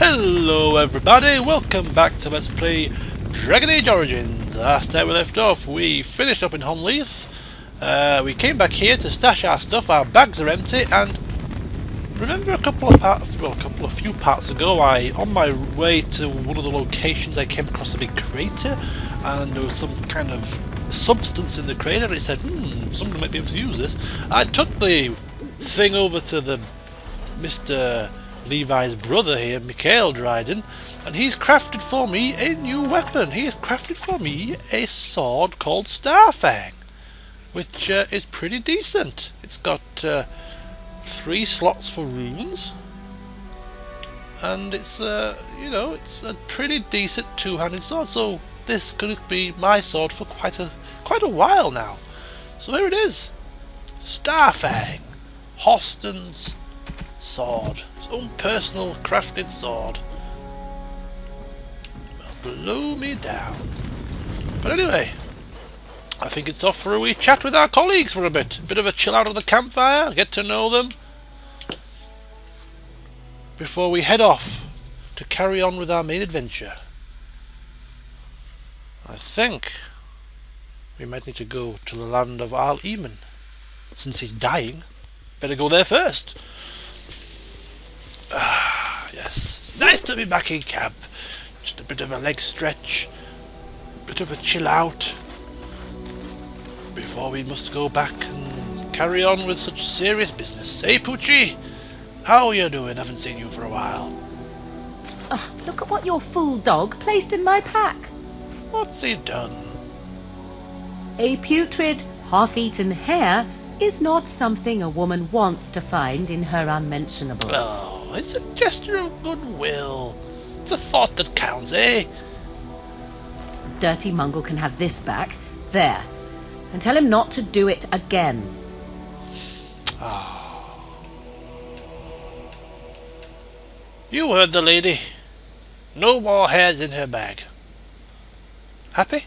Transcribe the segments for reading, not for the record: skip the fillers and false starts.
Hello everybody, welcome back to Let's Play Dragon Age Origins. Last time we left off, we finished up in Honleith. We came back here to stash our stuff, our bags are empty, and remember a few parts ago, on my way to one of the locations I came across a big crater, and there was some kind of substance in the crater, and it said, somebody might be able to use this. I took the thing over to the Mr. Levi's brother here, Mikhail Dryden, and he's crafted for me a new weapon. He has crafted for me a sword called Starfang, which is pretty decent. It's got 3 slots for runes, and it's it's a pretty decent two-handed sword. So this could be my sword for quite a while now. So here it is, Starfang, Horston's sword, his own personal crafted sword. Will blow me down. But anyway, I think it's off for a wee chat with our colleagues for a bit of a chill out of the campfire, get to know them, before we head off to carry on with our main adventure. I think we might need to go to the land of Al Eamon. Since he's dying, better go there first. Yes, it's nice to be back in camp. Just a bit of a leg stretch, bit of a chill out, before we must go back and carry on with such serious business. Hey Poochie, how are you doing? Haven't seen you for a while. Look at what your fool dog placed in my pack. What's he done? A putrid, half-eaten hare is not something a woman wants to find in her unmentionables. Oh, it's a gesture of goodwill. It's a thought that counts, eh? Dirty mongrel can have this back. There. And tell him not to do it again. You heard the lady. No more hares in her bag. Happy?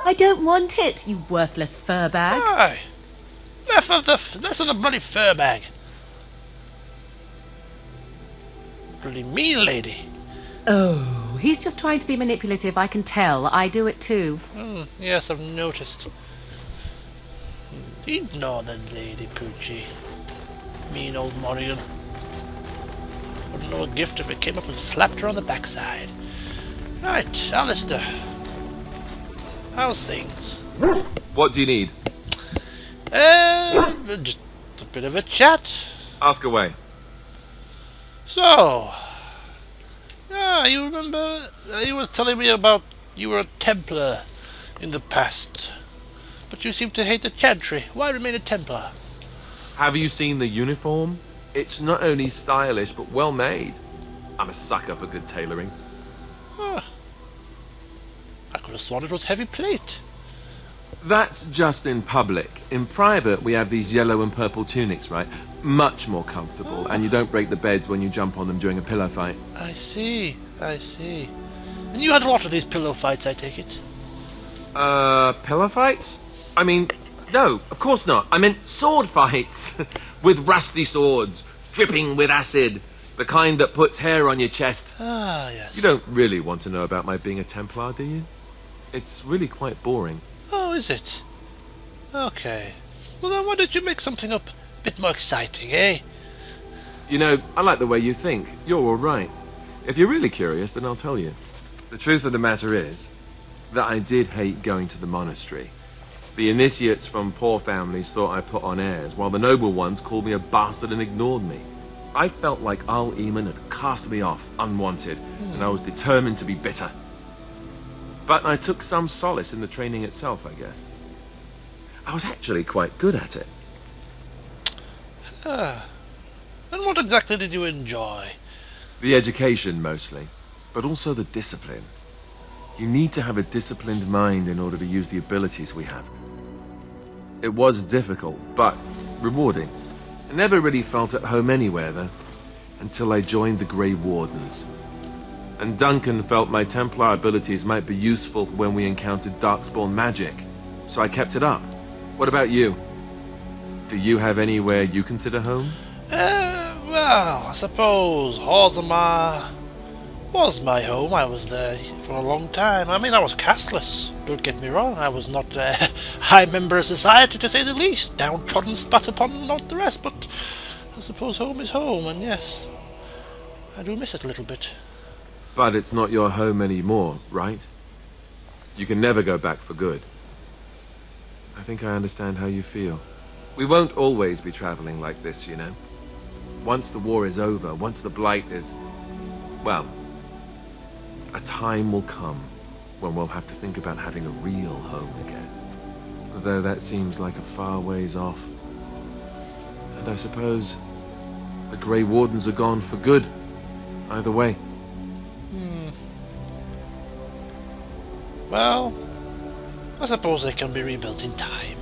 I don't want it, you worthless fur bag. Aye. Less of the bloody fur bag. Bloody mean lady. Oh, he's just trying to be manipulative, I can tell. I do it too. Yes, I've noticed. Ignore the lady, Poochie. Mean old Morrigan. Wouldn't know a gift if it came up and slapped her on the backside. Right, Alistair. How's things? What do you need? Just a bit of a chat. Ask away. So, you remember you were telling me about you were a Templar in the past, but you seem to hate the Chantry. Why remain a Templar? Have you seen the uniform? It's not only stylish, but well made. I'm a sucker for good tailoring. I could have sworn it was heavy plate. That's just in public. In private, we have these yellow and purple tunics, right? Much more comfortable, and you don't break the beds when you jump on them during a pillow fight. I see. And you had a lot of these pillow fights, I take it? Pillow fights? I mean, no, of course not. I meant sword fights. With rusty swords, dripping with acid. The kind that puts hair on your chest. Ah, yes. You don't really want to know about my being a Templar, do you? It's really quite boring. Oh, is it? Okay. Well then why don't you make something up a bit more exciting, eh? You know, I like the way you think. You're all right. If you're really curious, then I'll tell you. The truth of the matter is that I did hate going to the monastery. The initiates from poor families thought I put on airs, while the noble ones called me a bastard and ignored me. I felt like Al Eamon had cast me off, unwanted, and I was determined to be bitter. But I took some solace in the training itself, I guess. I was actually quite good at it. And what exactly did you enjoy? The education, mostly, but also the discipline. You need to have a disciplined mind in order to use the abilities we have. It was difficult, but rewarding. I never really felt at home anywhere, though, until I joined the Grey Wardens. And Duncan felt my Templar abilities might be useful when we encountered Darkspawn magic, so I kept it up. What about you? Do you have anywhere you consider home? Well, Well, I suppose Horston was my home. I was there for a long time. I mean, I was castless. Don't get me wrong. I was not a high member of society, to say the least. Downtrodden, spat upon, not the rest. But I suppose home is home, and yes, I do miss it a little bit. But it's not your home anymore, right? You can never go back for good. I think I understand how you feel. We won't always be traveling like this, you know. Once the war is over, once the Blight is... well, a time will come when we'll have to think about having a real home again. Although that seems like a far ways off. And I suppose the Grey Wardens are gone for good, either way. Well, I suppose they can be rebuilt in time.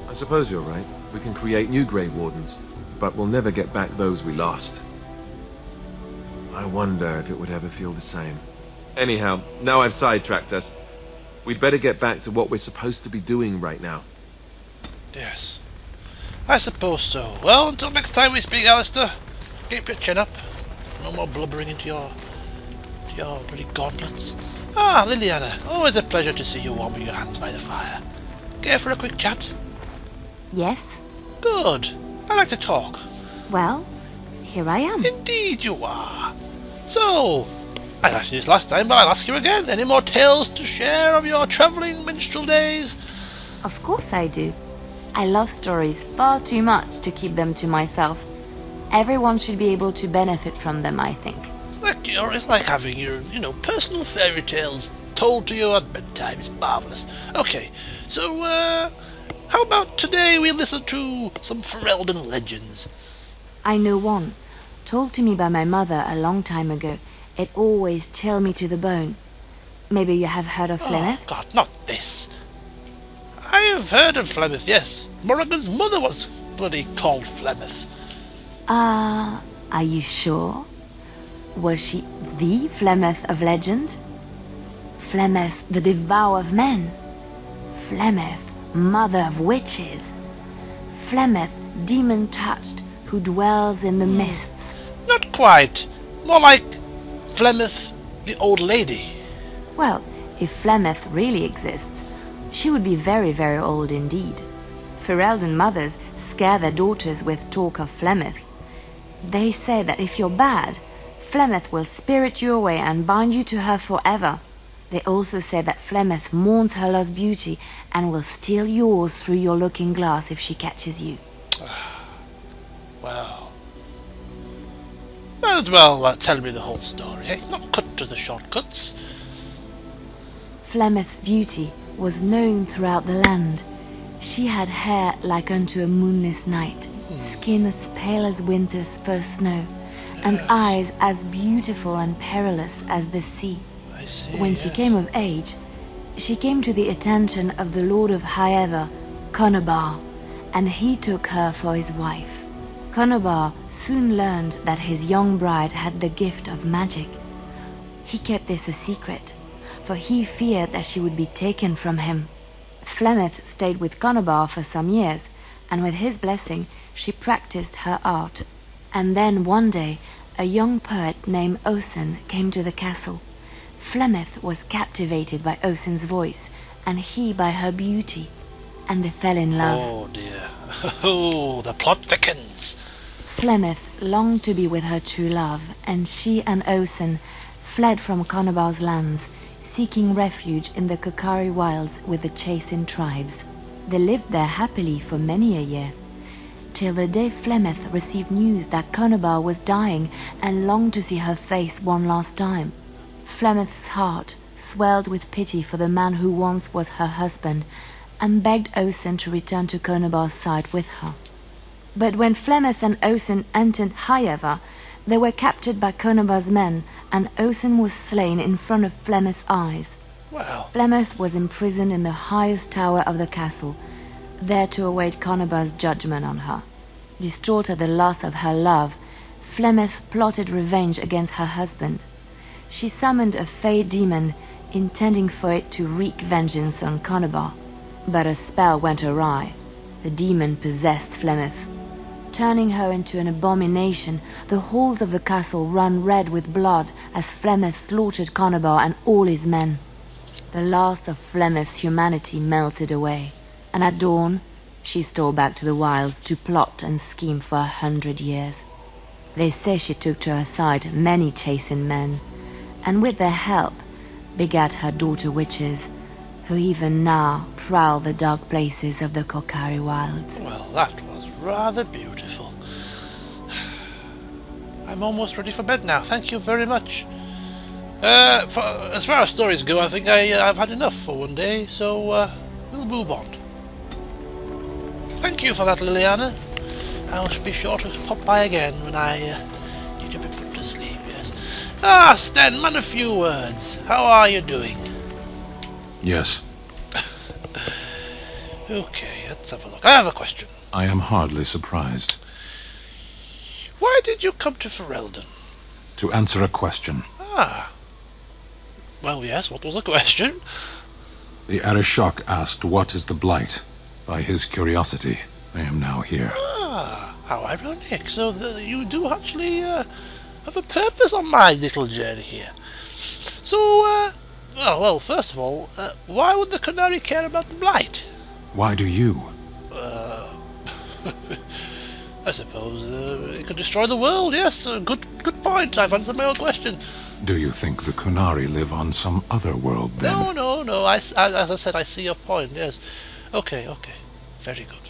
I suppose you're right. We can create new Grey Wardens, but we'll never get back those we lost. I wonder if it would ever feel the same. Anyhow, now I've sidetracked us. We'd better get back to what we're supposed to be doing right now. Yes, I suppose so. Well, until next time we speak, Alistair, keep your chin up. No more blubbering into your bloody gauntlets. Ah, Liliana, always a pleasure to see you warming your hands by the fire. Care for a quick chat? Yes? Good. I like to talk. Well, here I am. Indeed you are. So, I asked you this last time, but I'll ask you again. Any more tales to share of your travelling minstrel days? Of course I do. I love stories far too much to keep them to myself. Everyone should be able to benefit from them, I think. It's like having your, personal fairy tales told to you at bedtime. It's marvellous. Okay, so, how about today we listen to some Ferelden legends? I know one, told to me by my mother a long time ago. It always chilled me to the bone. Maybe you have heard of Flemeth? Oh, God, not this. I have heard of Flemeth, yes. Morrigan's mother was bloody called Flemeth. Are you sure? Was she the Flemeth of legend? Flemeth, the devourer of men? Flemeth, mother of witches? Flemeth, demon-touched, who dwells in the mists? Not quite. More like Flemeth, the old lady. Well, if Flemeth really exists, she would be very, very old indeed. Ferelden mothers scare their daughters with talk of Flemeth. They say that if you're bad, Flemeth will spirit you away and bind you to her forever. They also say that Flemeth mourns her lost beauty and will steal yours through your looking glass if she catches you. Well, might as well tell me the whole story, eh? Not cut to the shortcuts. Flemeth's beauty was known throughout the land. She had hair like unto a moonless night, skin as pale as winter's first snow, and eyes as beautiful and perilous as the sea. I see. When she came of age, she came to the attention of the Lord of Highever, Conobar, and he took her for his wife. Conobar soon learned that his young bride had the gift of magic. He kept this a secret, for he feared that she would be taken from him. Flemeth stayed with Conobar for some years, and with his blessing she practiced her art. And then one day, a young poet named Osen came to the castle. Flemeth was captivated by Osen's voice, and he by her beauty, and they fell in love. Oh dear. Oh, the plot thickens. Flemeth longed to be with her true love, and she and Osen fled from Conobar's lands, seeking refuge in the Kokari wilds with the Chasing tribes. They lived there happily for many a year, till the day Flemeth received news that Conobar was dying and longed to see her face one last time. Flemeth's heart swelled with pity for the man who once was her husband, and begged Osen to return to Conobar's side with her. But when Flemeth and Osen entered Highever, they were captured by Conobar's men, and Osen was slain in front of Flemeth's eyes. Well, Flemeth was imprisoned in the highest tower of the castle, there to await Conobar's judgment on her. Distraught at the loss of her love, Flemeth plotted revenge against her husband. She summoned a fey demon, intending for it to wreak vengeance on Conobar. But a spell went awry. The demon possessed Flemeth. turning her into an abomination, the halls of the castle run red with blood as Flemeth slaughtered Conobar and all his men. The last of Flemeth's humanity melted away, and at dawn, she stole back to the wilds to plot and scheme for 100 years. They say she took to her side many chastened men, and with their help, begat her daughter witches, who even now prowl the dark places of the Kokari wilds. Well, that was rather beautiful. I'm almost ready for bed now, thank you very much. As far as stories go, I think I've had enough for one day, so we'll move on. Thank you for that, Liliana. I'll be sure to pop by again when I need to be put to sleep, yes. Ah, Sten, man, a few words. How are you doing? Yes. Okay, let's have a look. I have a question. I am hardly surprised. Why did you come to Ferelden? To answer a question. Ah. Well, yes, what was the question? The Arishok asked what is the Blight. By his curiosity, I am now here. Ah, how ironic. So you do actually have a purpose on my little journey here. So, well, first of all, why would the Canary care about the Blight? Why do you? I suppose it could destroy the world, yes. Good point. I've answered my own question. Do you think the Kunari live on some other world, then? No. As I said, I see your point, yes. Okay. Very good.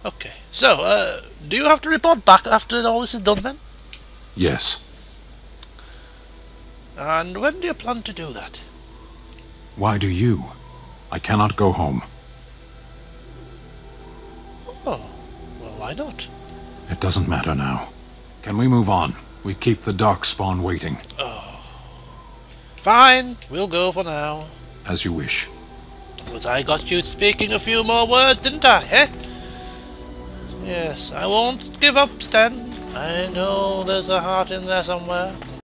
Okay. So, do you have to report back after all this is done, then? Yes. And when do you plan to do that? Why do you? I cannot go home. Oh, well, why not? It doesn't matter now. Can we move on? We keep the Darkspawn waiting. Oh. Fine, we'll go for now. As you wish. But I got you speaking a few more words, didn't I, eh? Yes, I won't give up, Stan. I know there's a heart in there somewhere.